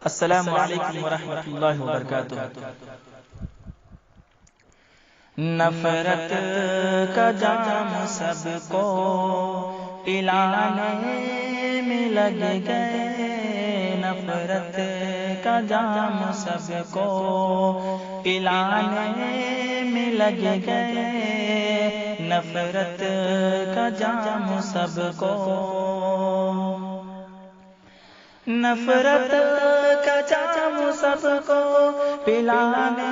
السلام علیکم ورحمۃ اللہ وبرکاتہ۔ نفرت کا جام سب کو پلانے میں لگ گئے، نفرت کا جام سب کو پلانے میں لگ گئے، نفرت کا جام سب کو، نفرت کا جام سب کو پلانے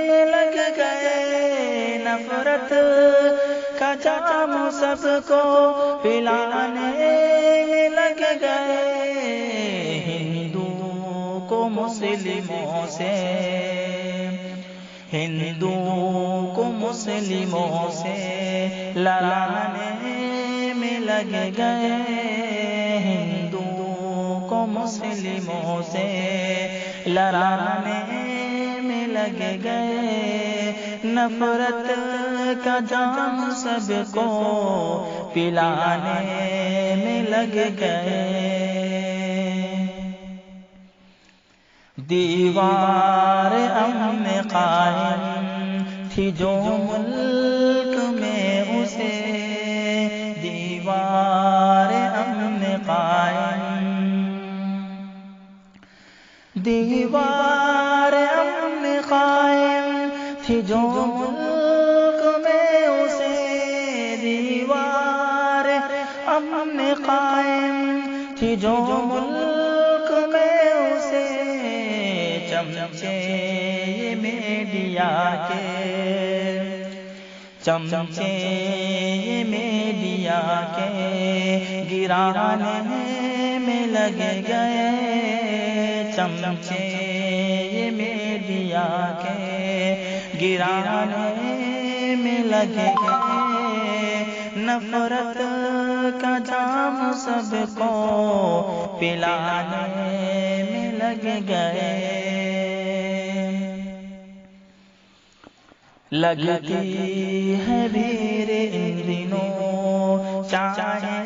میں لگ گئے، نفرت کا جام سب کو پلانے میں لگ گئے، ہندو کو مسلموں سے، ہندو کو مسلموں سے لڑانے میں لگ گئے، ہندو کو مسلموں سے لڑانے میں لگ گئے، نفرت کا جام سب کو پلانے میں لگ گئے، دیوار امن قائم تھی جو ملک میں اسے، دیوار امن قائم، دیوار امن قائم تھی جو ملک میں اسے، دیوار امن قائم تھی جو ملک میں اسے، چمچے یہ میڈیا کے، چمچے یہ میڈیا کے گرانے میں لگ گئے، چمچے یہ میڈیا کے گرانے میں لگ گئے، نفرت کا جام سب کو پلانے میں لگ گئے، لگتی ہے بھیڑ ان دنوں چاہے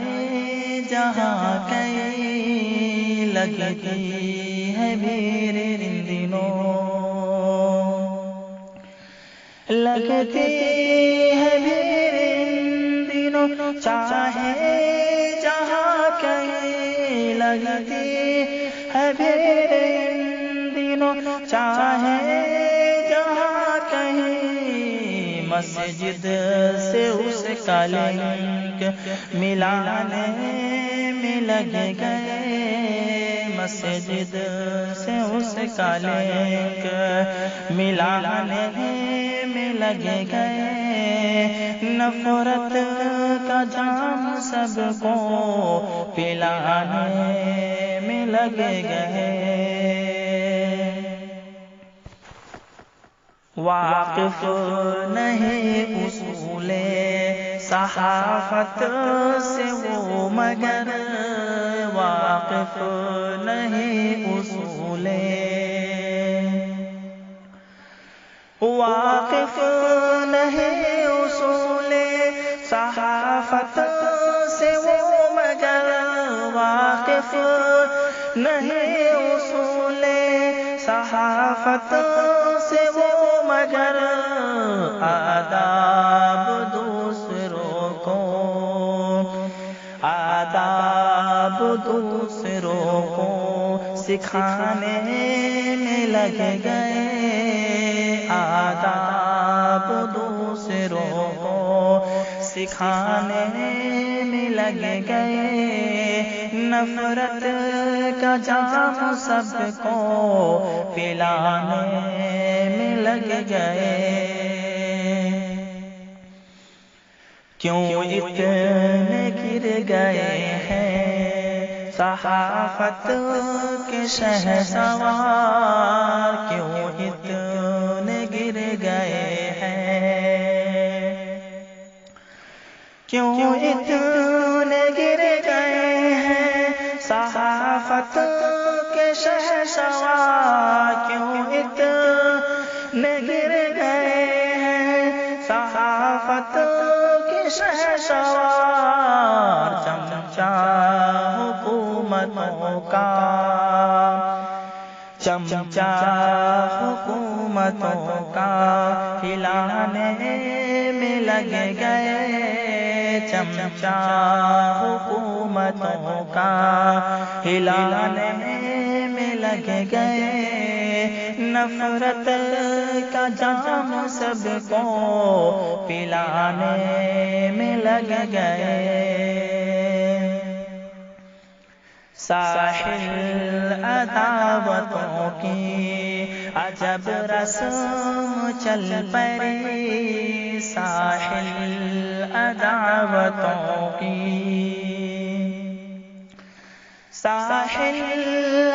جہاں کہیں، لگتی ہے بھیڑ ان دنوں، لگتی ہے بھیڑ ان دنوں چاہے جہاں کہیں، لگتی ہے بھیڑ ان دنوں چاہے جہاں کہیں، مسجد سے اس کا لنک ملانے میں لگ گئے، مسجد سے اس کا لنک ملانے میں لگ گئے، نفرت کا جام سب کو پلانے میں لگ گئے، واقف نہیں اصول صحافت سے وہ مگر، واقف نہیں اصول، واقف نہیں اصول صحافت سے وہ مگر، واقف نہیں اصول صحافت سے وہ مگر، آداب دوسروں کو، آداب دوسروں کو سکھانے میں لگ گئے، آداب دوسروں کو سکھانے میں لگ گئے، نفرت کا جام سب کو پلانے میں لگ گئے، کیوں اتنے گر گئے ہیں صحافت کے شہسوار، کیوں اتنے گر گئے ہیں، کیوں اتنے گر گئے ہیں صحافت کے شہسوار، کیوں اتنے گر گئے ہیں صحافت کے شہسوار، چمچا حکومتوں کا چمچا حکومتوں کا ہلانے میں لگ گئے، چمچا حکومتوں کا ہلانے میں لگ گئے، نفرت کا جام سب کو پلانے میں لگ گئے، ساحل عداوتوں کی عجب رسم چل پڑی، ساحل عداوتوں کی، ساحل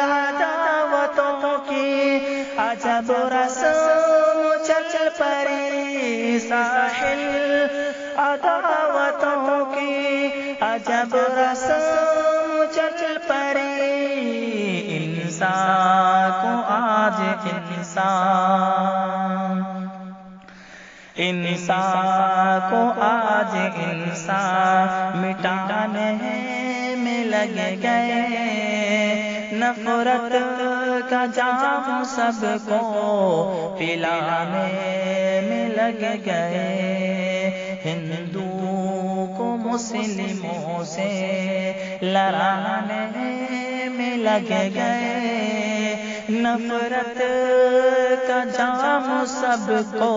عداوتوں کی عجب رسم چل پڑی، ساحل عداوتوں کی عجب رسم چل پڑی، انسان کو آج انسان کو آج انسان مٹانے میں لگ گئے، نفرت کا جام سب کو پلانے میں لگ گئے، ہندو کو مسلموں سے لڑانے میں لگ گئے، نفرت کا جام سب کو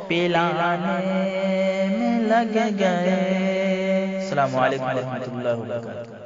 پلانے میں لگ گئے۔ السلام علیکم ورحمۃ اللہ وبرکاتہ۔